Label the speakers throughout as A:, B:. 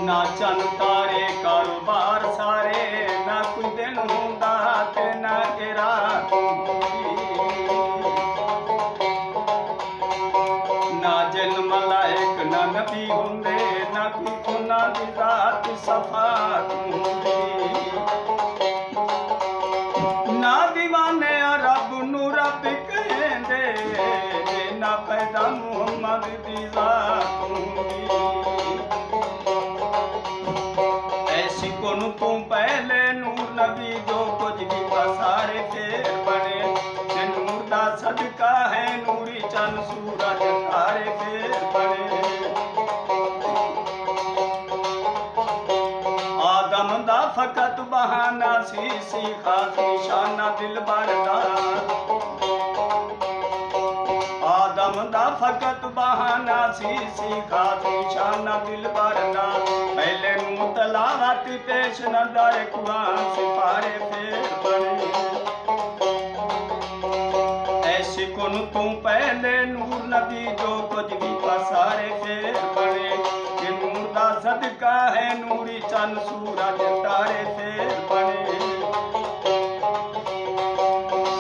A: ना चन तारे कारोबार सारे, ना कोई दिन होंदा ते ना ए रात, ना जिन मलाइक ना नबी होंदे, ना कोई उन्हां दी जात सफात होंदी, ना दीवाने रब नू रब कहंदे, ना पैदा मुहम्मद दी जात होंदी। ऐसी कोनु तू पहले नूर नबी जो कुछ भी सारे फेर बने, नूर दा सदका है नूरी चन सूरज तारे फेर बने। आदम दा फकत बहाना सी खास निशाना दिल बरदा, आदम दा फकत बहाना सी खास निशाना दिल बरदा। पहले नू तलावत पेश नजर कुरान सिपारे फेर बने, ऐसी कुन तू पहले नूर नबी जो कुछ भी सारे फेर बने, कि नूर दा सदका है नूरी चन सूरज तारे फेर बने।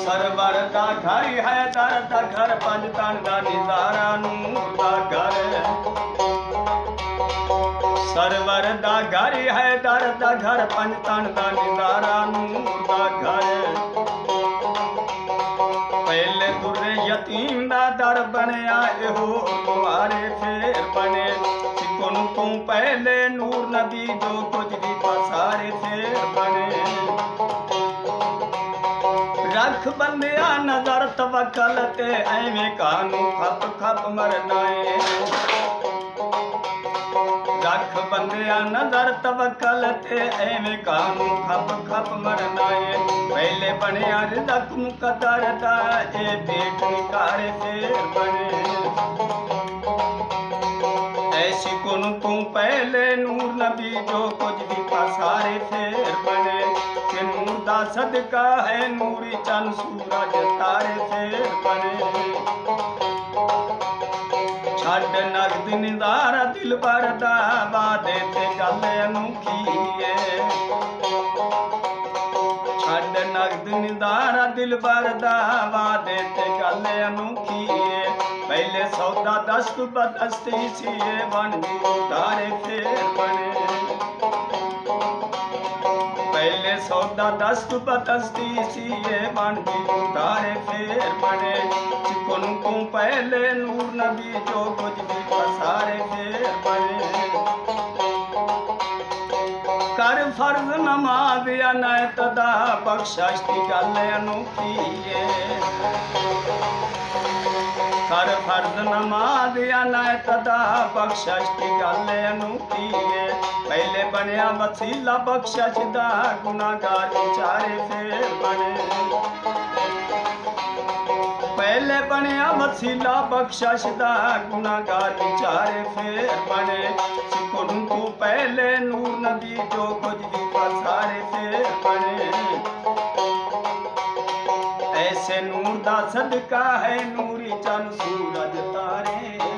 A: सरवर दा घर है दर दा घर, पंज तन दा निजारा नूर दा घर, सरवर दा घर है दर दा घर, पंज तन दा निजारा नूर दा घर। पहले दुर्रे यतीम दा दर बनया एहो तुम्हारे फेर बने, सिकुन तू पहले नूर नबी जो कुछ भी सारे फेर बने। रख बंदिया नजर तवक्कल ते, एवें कानू खप खप मरना है। रख बंदिया नजर तवक्कल ते, एवें कानू खप खप मरना है। पहले बनया रिज़्क़ मुक़द्दर दा, ए पेट निकारे फेर बने। ऐसी कुन तू पहले नूर नबी जो कुछ भी सारे फेर बने, कि नूर दा सदका है नूरी चन सूरज तारे फेर बने। छड़ नगद निज़ारा दिल बरदा, वादे ते गल अनूठी है। छड़ नगद निज़ारा दिल बरदा, वादे ते गल अनूठी है। पहले सौदा दस्त बदस्ती सी, बन जी तारे फेर बने। पहले सौदा दस्त बदस्ती सी, बन जी तारे फेर बने। चिकुन तू पहले नूर नबी जो कुछ भी सारे फेर बने। कर फर्ज नमाज या नैतदा, बख्शिश दी गल अनूठी है। कर फर्ज नमाज या नैतदा, बख्शिश दी गल अनूठी है। पहले बनया वसीला बख्शिश दा, गुनाहगार बेचारे फेर बने। पहले बनया वसीला बख्शिश दा, गुनाहगार बेचारे फेर बने। सिकुन तू पहले नूर नबी जो कुछ भी सारे फेर बने। ऐसे नूर दा सदका है नूरी चन सूरज तारे।